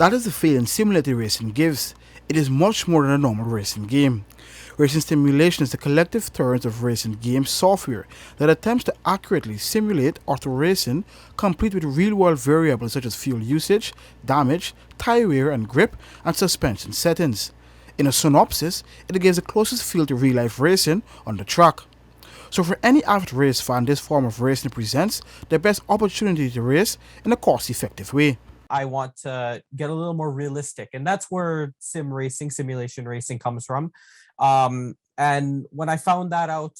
That is the feeling simulated racing gives. It is much more than a normal racing game. Racing simulation is the collective terms of racing game software that attempts to accurately simulate auto racing, complete with real-world variables such as fuel usage, damage, tire wear and grip, and suspension settings. In a synopsis, it gives the closest feel to real-life racing on the track. So for any avid race fan, this form of racing presents the best opportunity to race in a cost-effective way. I want to get a little more realistic, and that's where simulation racing comes from. And when I found out about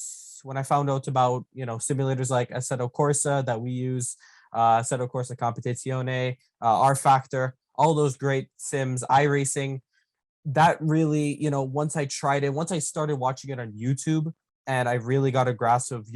simulators like Assetto Corsa that we use, Assetto Corsa Competizione, R Factor, all those great sims, iRacing, that really, once I tried it, once I started watching it on YouTube, and I really got a grasp of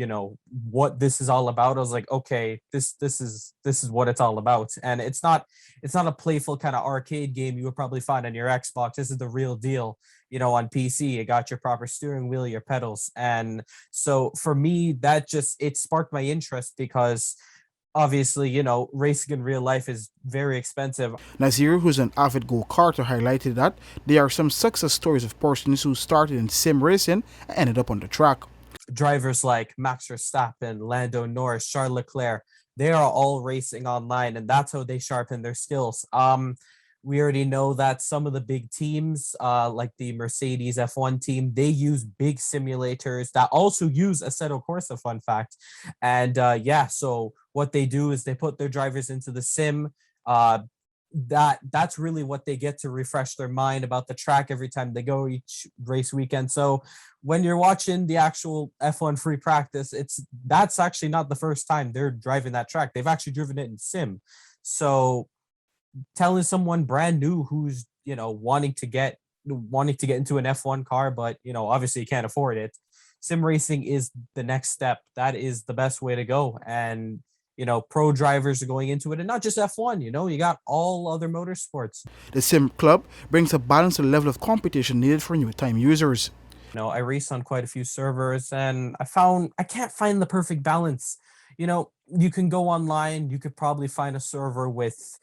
what this is all about. I was like, okay, this is what it's all about. And it's not a playful kind of arcade game you would probably find on your Xbox. This is the real deal. On PC, you got your proper steering wheel, your pedals. And so for me, it sparked my interest because obviously, racing in real life is very expensive. Nasseir, who's an avid go-karter, highlighted that there are some success stories of persons who started in sim racing and ended up on the track. Drivers like Max Verstappen, Lando Norris, Charles Leclerc, they are all racing online, and that's how they sharpen their skills. We already know that some of the big teams, like the Mercedes F1 team, they use big simulators that also use Assetto Corsa, fun fact. And so what they do is they put their drivers into the sim. That's really what they get to refresh their mind about the track every time they go each race weekend. So when you're watching the actual F1 free practice, that's actually not the first time they're driving that track. They've actually driven it in sim. So telling someone brand new who's wanting to get into an F1 car, but obviously you can't afford it, sim racing is the next step. That is the best way to go. And pro drivers are going into it, and not just F1. You got all other motorsports. The sim club brings a balance to the level of competition needed for new time users. I race on quite a few servers, and I can't find the perfect balance. You can go online, you could probably find a server with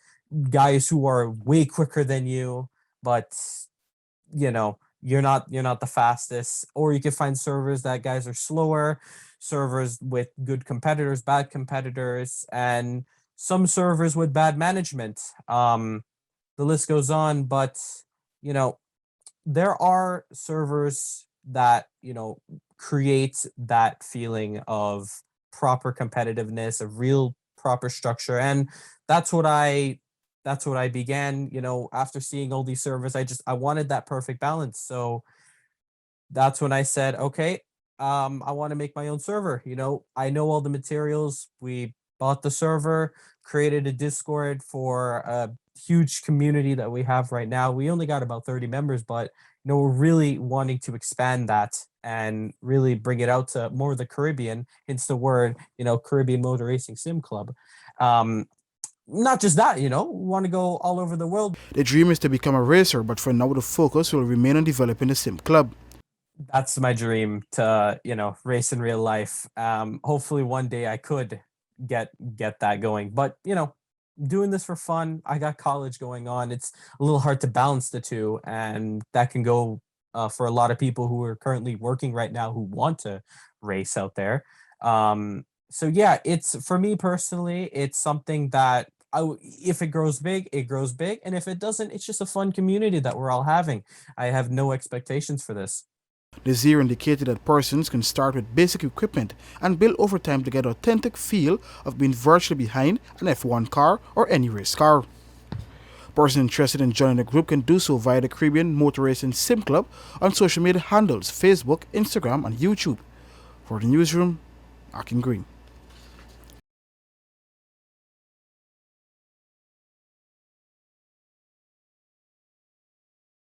guys who are way quicker than you, but you're not the fastest. Or you can find servers that guys are slower, servers with good competitors, bad competitors, and some servers with bad management. The list goes on, but there are servers that create that feeling of proper competitiveness, of real proper structure. And that's what I began, after seeing all these servers. I wanted that perfect balance. So that's when I said, okay, I want to make my own server. I know all the materials. We bought the server, created a Discord for a huge community that we have right now. We only got about 30 members, but we're really wanting to expand that and really bring it out to more of the Caribbean, hence the word, Caribbean Motor Racing Sim Club. Not just that, we want to go all over the world. The dream is to become a racer, but for now the focus will remain on developing the sim club. That's my dream, to race in real life. Hopefully one day I could get that going, but doing this for fun. I got college going on. It's a little hard to balance the two, and that can go for a lot of people who are currently working right now who want to race out there. So yeah, it's, for me personally, it's something that if it grows big, it grows big, and if it doesn't, it's just a fun community that we're all having. I have no expectations for this. Nasseir indicated that persons can start with basic equipment and build over time to get an authentic feel of being virtually behind an F1 car or any race car. Persons interested in joining the group can do so via the Caribbean Motor Racing Sim Club on social media handles Facebook, Instagram, and YouTube. For the newsroom, Akin Green.